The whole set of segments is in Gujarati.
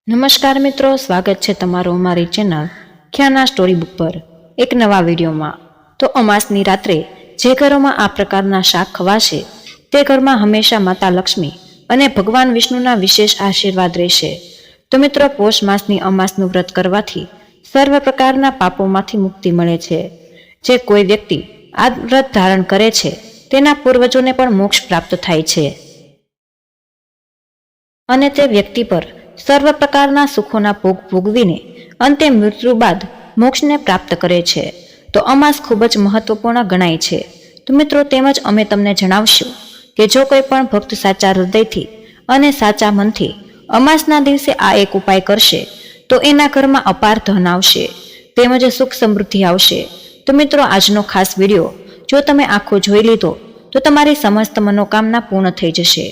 નમસ્કાર મિત્રો, સ્વાગત છે તમારું અમારી ચેનલ ખ્યાના સ્ટોરી બુક પર એક નવા વિડીયોમાં। તો અમાસની રાત્રે જે ઘરોમાં આ પ્રકારના શાક ખવાશે તે ઘરમાં હંમેશા માતા લક્ષ્મી અને ભગવાન વિષ્ણુના વિશેષ આશીર્વાદ રહેશે। તો મિત્રો, પોષ માસની અમાસનું વ્રત કરવાથી સર્વ પ્રકારના પાપોમાંથી મુક્તિ મળે છે। જે કોઈ વ્યક્તિ આ વ્રત ધારણ કરે છે તેના પૂર્વજોને પણ મોક્ષ પ્રાપ્ત થાય છે અને તે વ્યક્તિ પર સર્વ પ્રકારના સુખોના ભોગ ભોગવીને અંતે મૃત્યુ બાદ મોક્ષને પ્રાપ્ત કરે છે। તો અમાસ ખૂબ જ મહત્વપૂર્ણ ગણાય છે। તો મિત્રો, તેમજ અમે તમને જણાવશું કે જો કોઈ પણ ભક્ત સાચા હૃદયથી અને સાચા મનથી અમાસના દિવસે આ એક ઉપાય કરશે તો એના ઘરમાં અપાર ધન આવશે તેમજ સુખ સમૃદ્ધિ આવશે। તો મિત્રો, આજનો ખાસ વિડીયો જો તમે આખો જોઈ લીધો તો તમારી સમસ્ત મનોકામના પૂર્ણ થઈ જશે।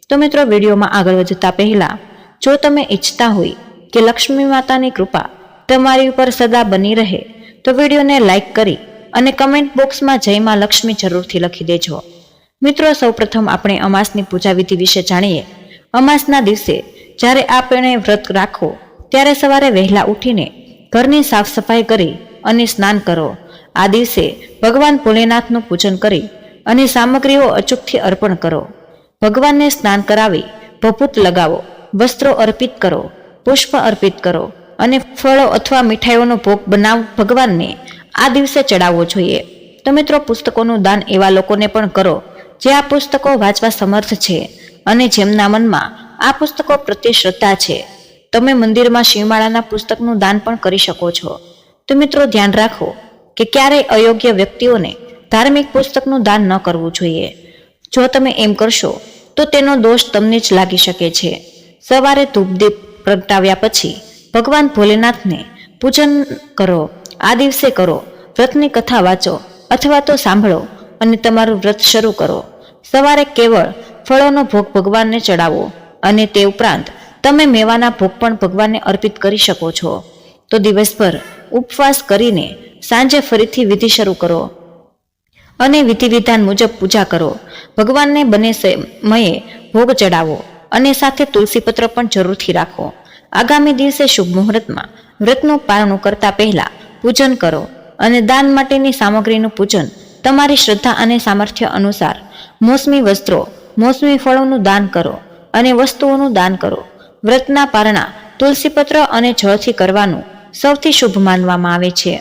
તો મિત્રો, વિડીયોમાં આગળ વધતા પહેલા જો તમે ઈચ્છતા હોય કે લક્ષ્મી માતાની કૃપા તમારી ઉપર સદા બની રહે તો વિડીયોને લાઈક કરી અને કમેન્ટ બોક્સમાં જય માં લક્ષ્મી જરૂરથી લખી દેજો। મિત્રો, સૌપ્રથમ આપણે અમાસની પૂજા વિધિ વિશે જાણીએ। અમાસના દિવસે જ્યારે આપણે વ્રત રાખો ત્યારે સવારે વહેલા ઉઠીને ઘરની સાફ સફાઈ કરી અને સ્નાન કરો। આ દિવસે ભગવાન ભોલેનાથનું પૂજન કરી અને સામગ્રીઓ અચૂકથી અર્પણ કરો। ભગવાનને સ્નાન કરાવી ભભૂત લગાવો, વસ્ત્રો અર્પિત કરો, પુષ્પ અર્પિત કરો અને ફળો અથવા મીઠાઈઓનો ભોગ બનાવ ભગવાનને આ દિવસે ચડાવવો જોઈએ। તો મિત્રો, પુસ્તકોનું દાન એવા લોકોને પણ કરો જે આ પુસ્તકો વાંચવા સમર્થ છે અને જેમના મનમાં આ પુસ્તકો પ્રત્યે શ્રદ્ધા છે। તમે મંદિરમાં શિવમાળાના પુસ્તકનું દાન પણ કરી શકો છો। તો મિત્રો, ધ્યાન રાખો કે ક્યારેય અયોગ્ય વ્યક્તિઓને ધાર્મિક પુસ્તકનું દાન ન કરવું જોઈએ। જો તમે એમ કરશો તો તેનો દોષ તમને જ લાગી શકે છે। સવારે ધૂપદીપ પ્રગટાવ્યા પછી ભગવાન ભોલેનાથને પૂજન કરો। આ દિવસે કરો, વ્રતની કથા વાંચો અથવા તો સાંભળો અને તમારું વ્રત શરૂ કરો। સવારે કેવળ ફળોનો ભોગ ભગવાનને ચડાવો અને તે ઉપરાંત તમે મેવાના ભોગ પણ ભગવાનને અર્પિત કરી શકો છો। તો દિવસભર ઉપવાસ કરીને સાંજે ફરીથી વિધિ શરૂ કરો અને વિધિ વિધાન મુજબ પૂજા કરો। ભગવાનને બંને સમયે ભોગ ચડાવો અને સાથે તુલસીપત્ર પણ જરૂરથી રાખો। આગામી દિવસે શુભ મુહૂર્તમાં વ્રતનું પારણું કરતા પહેલા પૂજન કરો અને દાન માટેની સામગ્રીનું પૂજન તમારી શ્રદ્ધા અને સામર્થ્ય અનુસાર મોસમી વસ્ત્રો, મોસમી ફળોનું દાન કરો અને વસ્તુઓનું દાન કરો। વ્રતના પારણા તુલસીપત્ર અને જળથી કરવાનું સૌથી શુભ માનવામાં આવે છે।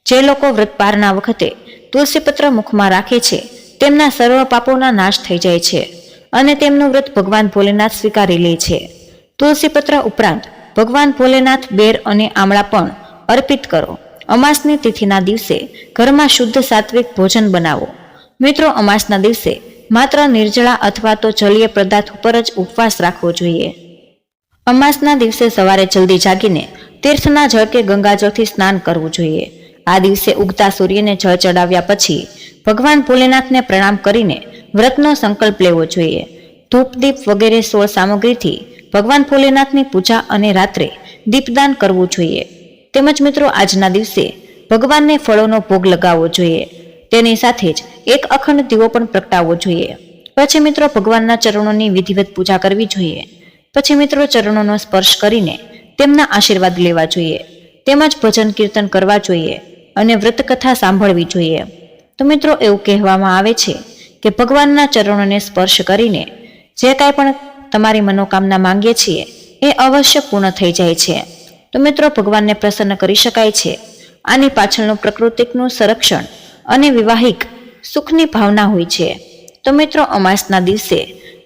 જે લોકો વ્રત પારણા વખતે તુલસીપત્ર મુખમાં રાખે છે તેમના સર્વ પાપોના નાશ થઈ જાય છે અને તેમનું વ્રત ભગવાન ભોલેનાથ સ્વીકારી લે છે। તુલસીપત્ર ઉપરાંત ભગવાન ભોલેનાથ બેર અને આમળા પણ અર્પિત કરો। અમાસની તિથિના દિવસે ઘરમાં શુદ્ધ સાત્વિક ભોજન બનાવો। મિત્રો, અમાસના દિવસે માત્ર નિર્જળા અથવા તો જલીય પદાર્થ ઉપર જ ઉપવાસ રાખવો જોઈએ। અમાસના દિવસે સવારે જલ્દી જાગીને તીર્થના જળ કે ગંગાજળથી સ્નાન કરવું જોઈએ। આ દિવસે ઉગતા સૂર્યને જળ ચડાવ્યા પછી ભગવાન ભોલેનાથને પ્રણામ કરીને વ્રતનો સંકલ્પ લેવો જોઈએ। ધૂપ દીપ વગેરે 16 સામગ્રીથી ભગવાન ભોલેનાથની પૂજા અને રાત્રે દીપદાન કરવું જોઈએ। તેમજ મિત્રો, આજના દિવસે ભગવાનને ફળોનો ભોગ લગાવવો જોઈએ। તેની સાથે જ એક અખંડ દીવો પણ પ્રગટાવવો જોઈએ। પછી મિત્રો, ભગવાનના ચરણોની વિધિવત પૂજા કરવી જોઈએ। પછી મિત્રો, ચરણોનો સ્પર્શ કરીને તેમના આશીર્વાદ લેવા જોઈએ। તેમજ ભજન કીર્તન કરવા જોઈએ અને વ્રત કથા સાંભળવી જોઈએ। તો મિત્રો, એવું કહેવામાં આવે છે કે ભગવાનના ચરણોને સ્પર્શ કરીને જે કાંઈ પણ તમારી મનોકામના માંગીએ છીએ એ અવશ્ય પૂર્ણ થઈ જાય છે। તો મિત્રો, ભગવાનને પ્રસન્ન કરી શકાય છે। આની પાછળનું પ્રાકૃતિકનું સંરક્ષણ અને વિવાહિક સુખની ભાવના હોય છે। તો મિત્રો, અમાસના દિવસે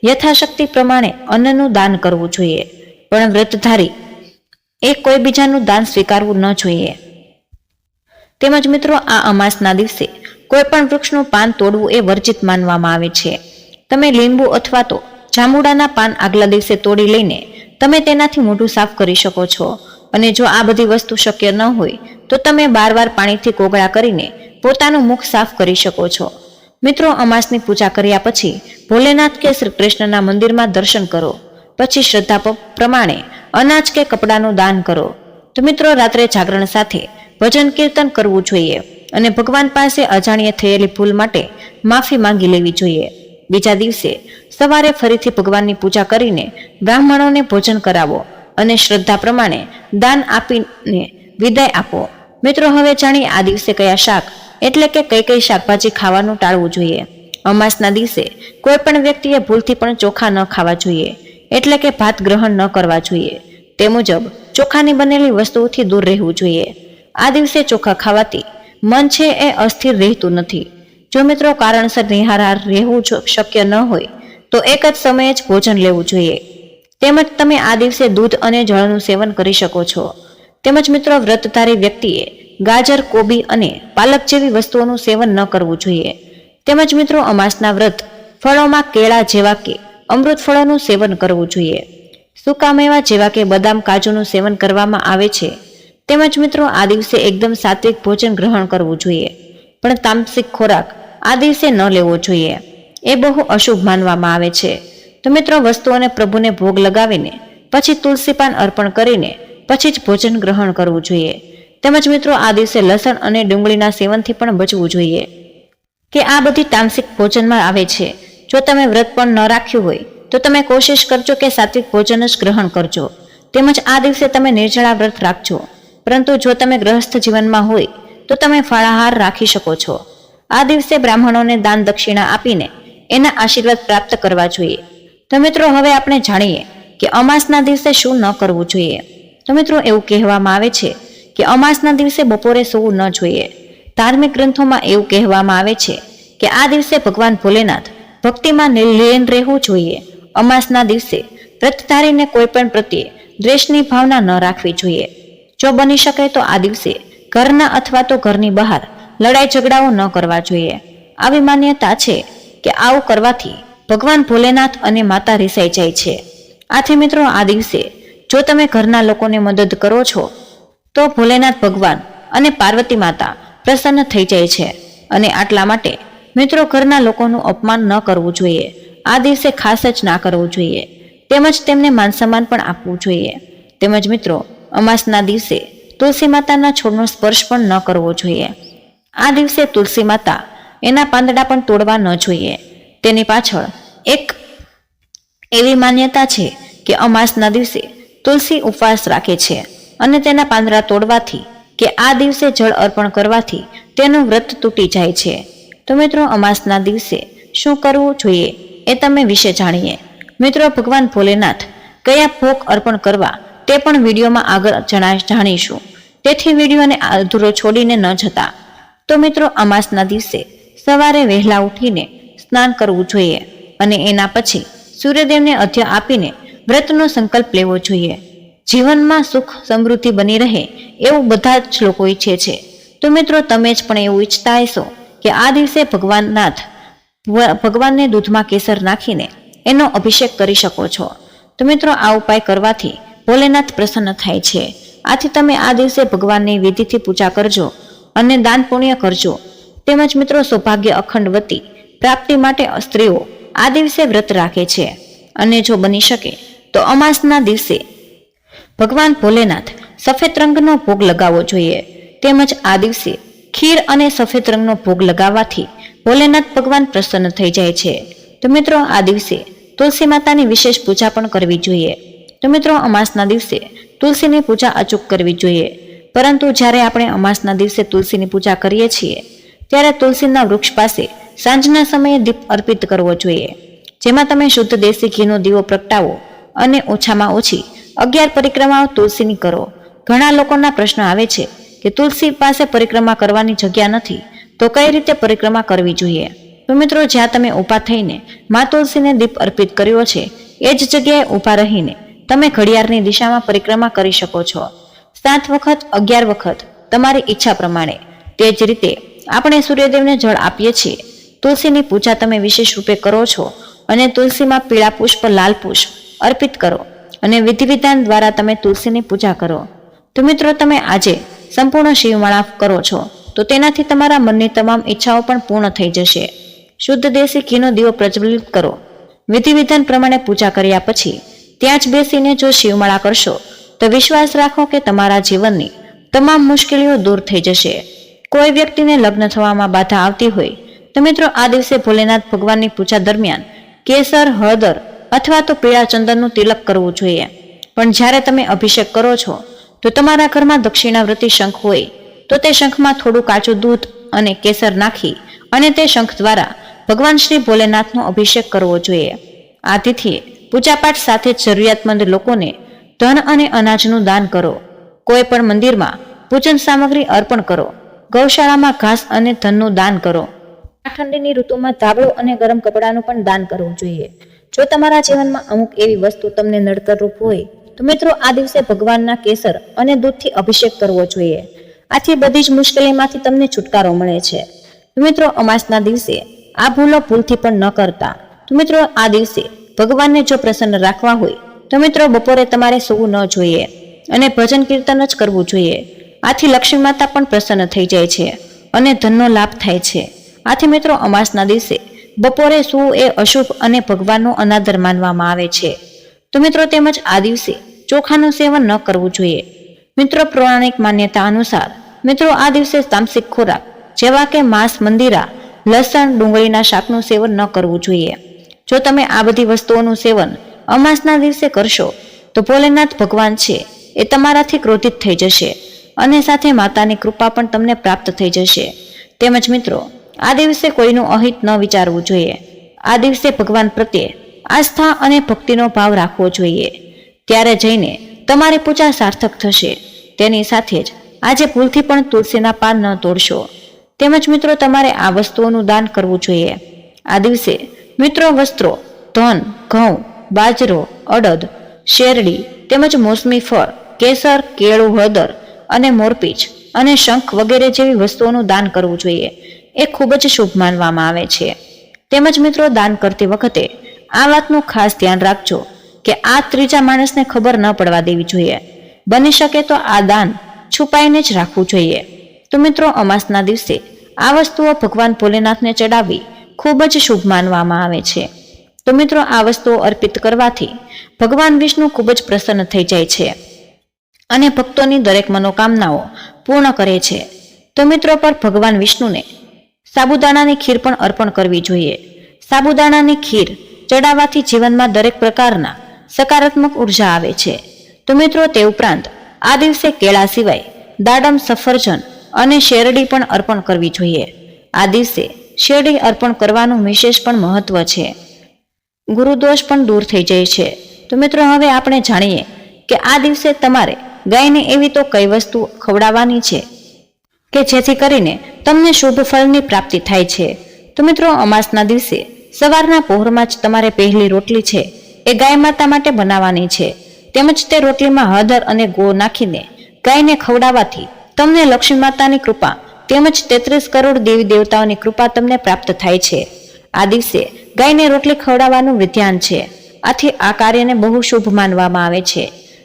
યથાશક્તિ પ્રમાણે અન્નનું દાન કરવું જોઈએ, પણ વ્રતધારી એ કોઈ બીજાનું દાન સ્વીકારવું ન જોઈએ। તેમજ મિત્રો, આ અમાસના દિવસે કોઈ પણ વૃક્ષનું પાન તોડવું એ વર્જિત માનવામાં આવે છે। તમે લીંબુ અથવા તો જાંબુડાના પાન આગલા દિવસે તોડી લઈને તમે તેનાથી મોઢું સાફ કરી શકો છો અને જો આ બધી વસ્તુ શક્ય ન હોય તો તમે બારવાર પાણીથી કોગળા કરીને પોતાનું મુખ સાફ કરી શકો છો। મિત્રો, અમાસની પૂજા કર્યા પછી ભોલેનાથ કે શ્રી કૃષ્ણના મંદિરમાં દર્શન કરો। પછી શ્રદ્ધા પ્રમાણે અનાજ કે કપડાનું દાન કરો। તો મિત્રો, રાત્રે જાગરણ સાથે ભજન કીર્તન કરવું જોઈએ અને ભગવાન પાસે અજાણ્યે થયેલી ભૂલ માટે માફી માંગી લેવી જોઈએ। બીજા દિવસે સવારે ફરીથી ભગવાનની પૂજા કરીને બ્રાહ્મણોને ભોજન કરાવો અને શ્રદ્ધા પ્રમાણે દાન આપીને વિદાય આપો. મિત્રો, હવે જાણીએ આ દિવસે કયા શાક એટલે કે કઈ શાકભાજી ખાવાનું ટાળવું જોઈએ. અમાસના દિવસે કોઈ પણ વ્યક્તિએ ભૂલથી પણ ચોખા ન ખાવા જોઈએ, એટલે કે ભાત ગ્રહણ ન કરવા જોઈએ. તે મુજબ ચોખાની બનેલી વસ્તુઓથી દૂર રહેવું જોઈએ. આ દિવસે ચોખા ખાવાથી મન છે એ અસ્થિર રહેતું નથી. જો મિત્રો કારણસર નિહાર રહેવું શક્ય ન હોય તો એક જ સમયે જ ભોજન લેવું જોઈએ. તેમજ તમે આ દિવસે દૂધ અને જળનું સેવન કરી શકો છો. તેમજ મિત્રો વ્રતધારી વ્યક્તિએ ગાજર, કોબી અને પાલક જેવી વસ્તુઓનું સેવન ન કરવું જોઈએ. તેમજ મિત્રો અમાસના વ્રત ફળોમાં કેળા જેવા કે અમૃત ફળોનું સેવન કરવું જોઈએ. સૂકા મેવા જેવા કે બદામ, કાજુનું સેવન કરવામાં આવે છે. તેમજ મિત્રો આ દિવસે એકદમ સાત્વિક ભોજન ગ્રહણ કરવું જોઈએ, પણ તામસિક ખોરાક આ દિવસે ન લેવો જોઈએ. એ બહુ અશુભ માનવામાં આવે છે. તો મિત્રો વસ્તુઓને પ્રભુને ભોગ લગાવીને પછી તુલસી પાન અર્પણ કરીને પછી જ ભોજન ગ્રહણ કરવું જોઈએ. તેમજ મિત્રો આ દિવસે લસણ અને ડુંગળીના સેવનથી પણ બચવું જોઈએ, કે આ બધી તામસિક ભોજનમાં આવે છે. જો તમે વ્રત પણ ન રાખ્યું હોય તો તમે કોશિશ કરજો કે સાત્વિક ભોજન જ ગ્રહણ કરજો. તેમજ આ દિવસે તમે નિર્જળા વ્રત રાખજો. પરંતુ જો તમે ગ્રહસ્થ જીવનમાં હોય તો તમે ફળાહાર રાખી શકો છો. આ દિવસે બ્રાહ્મણોને દાન દક્ષિણા આપીને એના આશીર્વાદ પ્રાપ્ત કરવા જોઈએ. તો મિત્રો હવે આપણે જાણીએ કે અમાસના દિવસે શું ન કરવું જોઈએ. તો મિત્રો એવું કહેવામાં આવે છે કે અમાસના દિવસે બપોરે સૂવું ન જોઈએ. ધાર્મિક ગ્રંથોમાં એવું કહેવામાં આવે છે કે આ દિવસે ભગવાન ભોલેનાથ ભક્તિમાં લીન રહેવું જોઈએ. અમાસના દિવસે વ્રતધારીને કોઈ પણ પ્રત્યે દ્વેષની ભાવના ન રાખવી જોઈએ. જો બની શકે તો આ દિવસે ઘરના અથવા તો ઘરની બહાર લડાઈ ઝઘડાઓ ન કરવા જોઈએ. આવી માન્યતા છે કે આવું કરવાથી ભગવાન ભોલેનાથ અને માતા રિસાઈ જાય છે. આથી મિત્રો આ દિવસે જો તમે ઘરના લોકોને મદદ કરો છો તો ભોલેનાથ ભગવાન અને પાર્વતી માતા પ્રસન્ન થઈ જાય છે. અને આટલા માટે મિત્રો ઘરના લોકોનું અપમાન ન કરવું જોઈએ. આ દિવસે ખાસ જ ના કરવું જોઈએ. તેમજ તેમને માન સન્માન પણ આપવું જોઈએ. તેમજ મિત્રો અમાસના દિવસે તુલસી માતાના છોડનો સ્પર્શ પણ ન કરવો જોઈએ. આ દિવસે તુલસી માતા એના પાંદડા પણ તોડવા ન જોઈએ. તેની પાછળ એક એવી માન્યતા છે કે અમાસના દિવસે તુલસી ઉપવાસ રાખે છે અને તેના પાંદડા તોડવાથી કે આ દિવસે જળ અર્પણ કરવાથી તેનું વ્રત તૂટી જાય છે. તો મિત્રો અમાસના દિવસે શું કરવું જોઈએ એ તમે વિશે જાણીએ. મિત્રો ભગવાન ભોલેનાથ કયા ભોગ અર્પણ કરવા તે પણ વિડીયોમાં આગળ જાણીશું. તેથી વિડીયોને અધૂરો છોડીને ન જતા. તો મિત્રો અમાસના દિવસે સવારે વહેલા ઉઠીને સ્નાન કરવું જોઈએ અને એના પછી સૂર્યદેવને અર્ઘ્ય આપીને વ્રતનો સંકલ્પ લેવો જોઈએ. જીવનમાં સુખ સમૃદ્ધિ બની રહે એવું બધા જ લોકો ઈચ્છે છે. તો મિત્રો તમે જ પણ એવું ઈચ્છતા હશો કે આ દિવસે ભગવાનને દૂધમાં કેસર નાખીને એનો અભિષેક કરી શકો છો. તો મિત્રો આ ઉપાય કરવાથી ભોલેનાથ પ્રસન્ન થાય છે. આથી તમે આ દિવસે ભગવાનની વિધિથી પૂજા કરજો અને દાન પુણ્ય કરજો. તેમજ મિત્રો સૌભાગ્ય અખંડવતી પ્રાપ્તિ માટે સ્ત્રીઓ આ દિવસે વ્રત રાખે છે. અને જો બની શકે તો અમાસના દિવસે ભગવાન ભોલેનાથ સફેદ રંગનો ભોગ લગાવવો જોઈએ. તેમજ આ દિવસે ખીર અને સફેદ રંગનો ભોગ લગાવવાથી ભોલેનાથ ભગવાન પ્રસન્ન થઈ જાય છે. તો મિત્રો આ દિવસે તુલસી માતાની વિશેષ પૂજા પણ કરવી જોઈએ. તો મિત્રો અમાસના દિવસે તુલસીની પૂજા અચૂક કરવી જોઈએ. પરંતુ જ્યારે આપણે અમાસના દિવસે તુલસીની પૂજા કરીએ છીએ ત્યારે તુલસીના વૃક્ષ પાસે સાંજના સમયે દીપ અર્પિત કરવો જોઈએ, જેમાં તમે શુદ્ધ દેશી ઘીનો દીવો પ્રગટાવો અને ઓછામાં ઓછી 11 પરિક્રમાઓ તુલસીની કરો. ઘણા લોકોના પ્રશ્ન આવે છે કે તુલસી પાસે પરિક્રમા કરવાની જગ્યા નથી તો કઈ રીતે પરિક્રમા કરવી જોઈએ. તો મિત્રો જ્યાં તમે ઊભા થઈને મા તુલસીને દીપ અર્પિત કર્યો છે એ જ જગ્યાએ ઊભા રહીને તમે ઘડિયાળની દિશામાં પરિક્રમા કરી શકો છો. 7 વખત, 11 વખત તમારી ઈચ્છા પ્રમાણે. તે જ રીતે આપણે સૂર્યદેવને જળ આપીએ છીએ. તુલસીની પૂજા તમે વિશેષ રૂપે કરો છો અને તુલસીમાં પીળા પુષ્પ, લાલ પુષ્પ અર્પિત કરો અને વિધિ વિધાન દ્વારા તમે તુલસીની પૂજા કરો. તો મિત્રો તમે આજે સંપૂર્ણ શિવમાળા કરો છો તો તેનાથી તમારા મનની તમામ ઈચ્છાઓ પણ પૂર્ણ થઈ જશે. શુદ્ધ દેશી ઘીનો દીવો પ્રજ્વલિત કરો. વિધિ વિધાન પ્રમાણે પૂજા કર્યા પછી ત્યાં જ બેસીને જો શિવમાળા કરશો તો વિશ્વાસ રાખો કે તમારા જીવનની તમામ મુશ્કેલીઓ દૂર થઈ જશે. કોઈ વ્યક્તિને લગ્ન થવામાં બાધા આવતી હોય તો મિત્રો આ દિવસે ભોલેનાથ ભગવાનની પૂજા દરમિયાન કેસર, હળદર અથવા તો પીળા ચંદનનું તિલક કરવું જોઈએ. પણ જ્યારે તમે અભિષેક કરો છો તો તમારા ઘરમાં દક્ષિણાવૃત્તિ શંખ હોય તો તે શંખમાં થોડું કાચું દૂધ અને કેસર નાખી અને તે શંખ દ્વારા ભગવાન શ્રી ભોલેનાથનો અભિષેક કરવો જોઈએ. આ તિથિએ પૂજાપાઠ સાથે જરૂરિયાતમંદ લોકોને ધન અને અનાજનું દાન કરો. કોઈ પણ મંદિરમાં પૂજન સામગ્રી અર્પણ કરો. ગૌશાળામાં ઘાસ અને ધનનું દાન કરો. આ ઠંડીની ઋતુમાં ધાબળો અને ગરમ કપડાનું પણ દાન કરવું જોઈએ. જો તમારા જીવનમાં અમુક એવી વસ્તુ તમને નડતરરૂપ હોય તો મિત્રો આ દિવસે ભગવાનના કેસર અને દૂધથી અભિષેક કરવો જોઈએ. આથી બધી જ મુશ્કેલીમાંથી તમને છુટકારો મળે છે. તો મિત્રો અમાસના દિવસે આ ભૂલો ભૂલથી પણ ન કરતા. તો મિત્રો આ દિવસે ભગવાનને જો પ્રસન્ન રાખવા હોય તો મિત્રો બપોરે તમારે સૂવું ન જોઈએ અને ભજન કીર્તન જ કરવું જોઈએ. આથી લક્ષ્મી માતા પણ પ્રસન્ન થઈ જાય છે અને ધનનો લાભ થાય છે. આથી મિત્રો અમાસના દિવસે બપોરે સૂવું એ અશુભ અને ભગવાનનો અનાદર માનવામાં આવે છે. તો મિત્રો તેમજ આ દિવસે ચોખાનું સેવન ન કરવું જોઈએ. મિત્રો પૌરાણિક માન્યતા અનુસાર મિત્રો આ દિવસે તામસિક ખોરાક જેવા કે માંસ, મંદિરા, લસણ, ડુંગળીના શાકનું સેવન ન કરવું જોઈએ. જો તમે આ બધી વસ્તુઓનું સેવન અમાસના દિવસે કરશો તો ભોલેનાથ ભગવાન છે એ તમારાથી ક્રોધિત થઈ જશે અને સાથે માતાની કૃપા પણ તમને પ્રાપ્ત થઈ જશે. તેમજ મિત્રો આ દિવસે કોઈનું અહિત ન વિચારવું જોઈએ. આ દિવસે ભગવાન પ્રત્યે આસ્થા અને ભક્તિનો ભાવ રાખવો જોઈએ. ત્યારે જઈને તમારી પૂજા સાર્થક થશે. તેની સાથે જ આજે ભૂલથી પણ તુલસીના પાન ન તોડશો. તેમજ મિત્રો તમારે આ વસ્તુઓનું દાન કરવું જોઈએ. આ દિવસે મિત્રો વસ્ત્રો, ધન, ઘઉં, બાજરો, અડદ, શેરડી તેમજ મોસમી ફળ, કેસર, કેળું, હળદર અને મોરપીંછ અને શંખ વગેરે જેવી વસ્તુઓનું દાન કરવું જોઈએ. એ ખૂબ જ શુભ માનવામાં આવે છે. તેમજ મિત્રો દાન કરતી વખતે આ વાતનું ખાસ ધ્યાન રાખજો કે આ ત્રીજા માણસને ખબર ન પડવા દેવી જોઈએ. બની શકે તો આ દાન છુપાઈને જ રાખવું જોઈએ. તો મિત્રો અમાસના દિવસે આ વસ્તુઓ ભગવાન ભોલેનાથને ચડાવવી ખૂબ જ શુભ માનવામાં આવે છે. તો મિત્રો આ વસ્તુઓ અર્પિત કરવાથી ભગવાન વિષ્ણુ ખૂબ જ પ્રસન્ન થઈ જાય છે અને ભક્તોની દરેક મનોકામનાઓ પૂર્ણ કરે છે. તો મિત્રો પર ભગવાન વિષ્ણુને સાબુદાણાની ખીર પણ અર્પણ કરવી જોઈએ. સાબુદાણાની ખીર ચડાવવાથી જીવનમાં દરેક પ્રકારના સકારાત્મક ઉર્જા આવે છે. તો મિત્રો તે ઉપરાંત આ દિવસે કેળા સિવાય દાડમ, સફરજન અને શેરડી પણ અર્પણ કરવી જોઈએ. આ દિવસે શેરડી અર્પણ કરવાનું વિશેષ પણ મહત્વ છે. ગુરુદોષ પણ દૂર થઈ જાય છે. તો મિત્રો હવે આપણે જાણીએ કે આ દિવસે તમારે ગાયને એવી તો કઈ વસ્તુ ખવડાવવાની છે કે જેથી કરીને તમને શુભ ફળની પ્રાપ્તિ થાય છે. તો મિત્રો અમાસના દિવસે સવારના પહોરમાં જ તમારે પહેલી રોટલી છે એ ગાય માતા માટે બનાવવાની છે. તેમજ તે રોટલીમાં હળદર અને ગોળ નાખીને ગાયને ખવડાવવાથી તમને લક્ષ્મી માતાની કૃપા તેમજ 33 કરોડ દેવી દેવતાઓની કૃપા તમને પ્રાપ્ત થાય છે. આ દિવસે ગાયને રોટલી ખવડાવવાનું વિધાન છે. આથી આ કાર્યને બહુ શુભ માનવામાં આવે છે.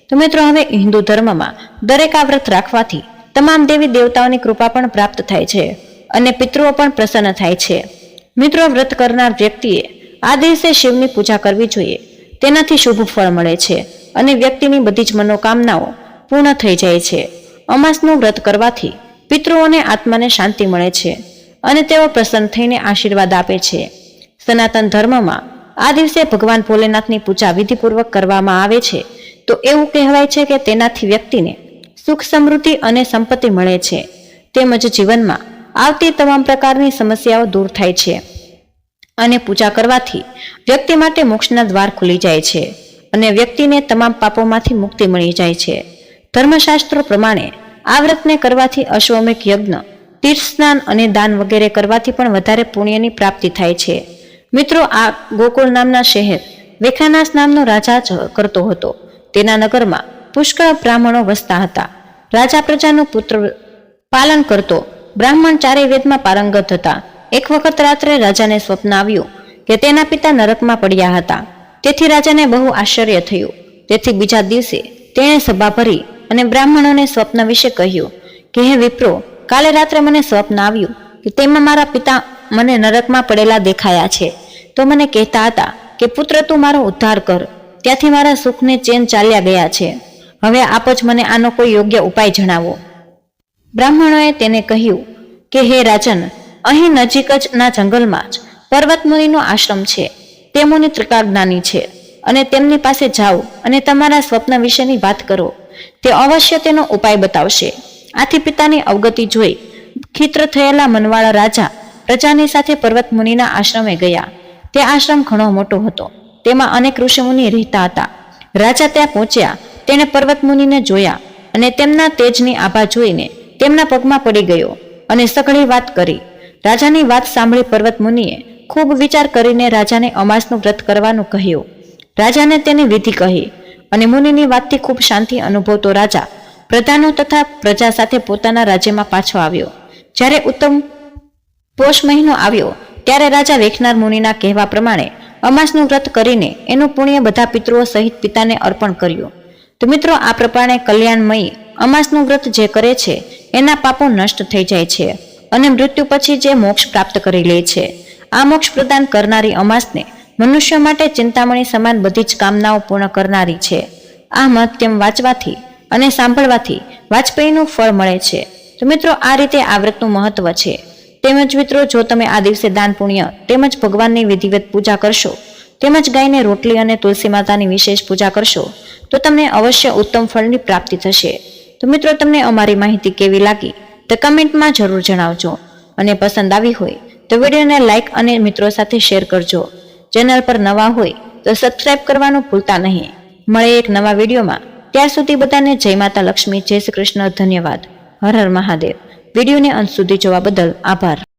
તો મિત્રો હવે હિન્દુ ધર્મમાં દરેક આ વ્રત રાખવાથી તમામ દેવી દેવતાઓની કૃપા પણ પ્રાપ્ત થાય છે અને પિતૃઓ પણ પ્રસન્ન થાય છે. મિત્રો વ્રત કરનાર વ્યક્તિએ આ દિવસે શિવની પૂજા કરવી જોઈએ. તેનાથી શુભ ફળ મળે છે અને વ્યક્તિની બધી જ મનોકામનાઓ પૂર્ણ થઈ જાય છે. અમાસનું વ્રત કરવાથી પિતૃઓને આત્માને શાંતિ મળે છે અને તેઓ પ્રસન્ન થઈને આશીર્વાદ આપે છે. સનાતન ધર્મમાં આ દિવસે ભગવાન ભોલેનાથની પૂજા વિધિપૂર્વક કરવામાં આવે છે. તો એવું કહેવાય છે કે તેનાથી વ્યક્તિને સુખ, સમૃદ્ધિ અને સંપત્તિ મળે છે. તેમજ જીવનમાં આવતી તમામ પ્રકારની સમસ્યાઓ દૂર થાય છે અને પૂજા કરવાથી વ્યક્તિ માટે મોક્ષના દ્વાર ખુલી જાય છે અને વ્યક્તિને તમામ પાપોમાંથી મુક્તિ મળી જાય છે. ધર્મશાસ્ત્રો પ્રમાણે આ વ્રતને કરવાથી અશ્વમેઘ યજ્ઞ, તીર્થ સ્નાન અને દાન વગેરે કરવાથી પણ વધારે પુણ્યની પ્રાપ્તિ થાય છે. મિત્રો આ ગોકુળ નામના શહેર વેખાનાસ નામનો રાજા જ કરતો હતો. તેના નગરમાં પુષ્કળ બ્રાહ્મણો વસતા હતા. રાજા પ્રજાનું પુત્ર પાલન કરતો. બ્રાહ્મણ ચારેય વેદમાં પારંગત હતા. એક વખત રાત્રે રાજાને સ્વપ્ન આવ્યું કે તેના પિતા નરકમાં પડ્યા હતા. તેથી રાજાને બહુ આશ્ચર્ય થયું. તેથી બીજા દિવસે તેણે સભા ભરી અને બ્રાહ્મણોને સ્વપ્ન વિશે કહ્યું કે હે વિપ્રો, કાલે રાત્રે મને સ્વપ્ન આવ્યું કે તેમાં મારા પિતા મને નરકમાં પડેલા દેખાયા છે. તો મને કહેતા હતા કે પુત્ર, તું મારો ઉદ્ધાર કર. ત્યાંથી મારા સુખને ચેન ચાલ્યા ગયા છે. હવે આપ જ મને આનો કોઈ યોગ્ય ઉપાય જણાવો. બ્રાહ્મણોએ તેને કહ્યું કે હે રાજન, અહીં નજીક જ ના જંગલમાં જ પર્વત મુનિનો આશ્રમ છે. તે મુનિ ત્રિકાળ જ્ઞાની છે અને તેમની પાસે જાઓ અને તમારા સ્વપ્ન વિશેની વાત કરો. તે અવશ્ય તેનો ઉપાય બતાવશે. આથી પિતાની અવગતિ જોઈ ખિત્ર થયેલા મનવાળા રાજા પ્રજાની સાથે પર્વત મુનિના આશ્રમે ગયા. તે આશ્રમ ઘણો મોટો હતો. તેમાં અનેક ઋષિમુનિ રહેતા હતા. રાજા ત્યાં પહોંચ્યા. તેણે પર્વત મુનિને જોયા અને તેમના તેજની આભા જોઈને તેમના પગમાં પડી ગયો અને સઘળી વાત કરી. રાજાની વાત સાંભળી પર્વત મુનિએ ખૂબ વિચાર કરીને રાજાને અમાસનું વ્રત કરવાનું કહ્યું. રાજાને તેની વિધિ કહી અને મુનિની વાતથી ખૂબ શાંતિ અનુભવતો રાજા પ્રધાનો તથા પ્રજા સાથે પોતાના રાજ્યમાં પાછો આવ્યો. જ્યારે ઉત્તમ પોષ મહિનો આવ્યો ત્યારે રાજા વેખનાર મુનિના કહેવા પ્રમાણે અમાસનું વ્રત કરીને એનું પુણ્ય બધા પિતૃઓ સહિત પિતાને અર્પણ કર્યું. તો મિત્રો, આ પ્રમાણે કલ્યાણમયી અમાસનું વ્રત જે કરે છે એના પાપો નષ્ટ થઈ જાય છે અને મૃત્યુ પછી જે મોક્ષ પ્રાપ્ત કરી લે છે. આ મોક્ષ પ્રદાન કરનારી અમાસને મનુષ્ય માટે ચિંતામણી સમાન બધી જ કામનાઓ પૂર્ણ કરનારી છે. આ મહત્યમ વાંચવાથી અને સાંભળવાથી વાજપેયીનું ફળ મળે છે. તો મિત્રો, આ રીતે આ વ્રતનું મહત્વ છે. તેમજ મિત્રો, જો તમે આ દિવસે દાન પુણ્ય તેમજ ભગવાનની વિધિવત પૂજા કરશો તેમજ ગાયને રોટલી અને તુલસી માતાની વિશેષ પૂજા કરશો તો તમને અવશ્ય ઉત્તમ ફળની પ્રાપ્તિ થશે. તો મિત્રો, તમને અમારી માહિતી કેવી લાગી તો કમેન્ટમાં જરૂર જણાવજો અને પસંદ આવી હોય તો વિડીયોને લાઇક અને મિત્રો સાથે શેર કરજો. ચેનલ પર નવા હોય તો સબસ્ક્રાઇબ કરવાનું ભૂલતા નહીં. મળે એક નવા વિડીયોમાં. ત્યાર સુધી બધાને જય માતા લક્ષ્મી, જય શ્રી કૃષ્ણ, ધન્યવાદ. હર હર મહાદેવ. વિડીયોને અંત સુધી જોવા બદલ આભાર.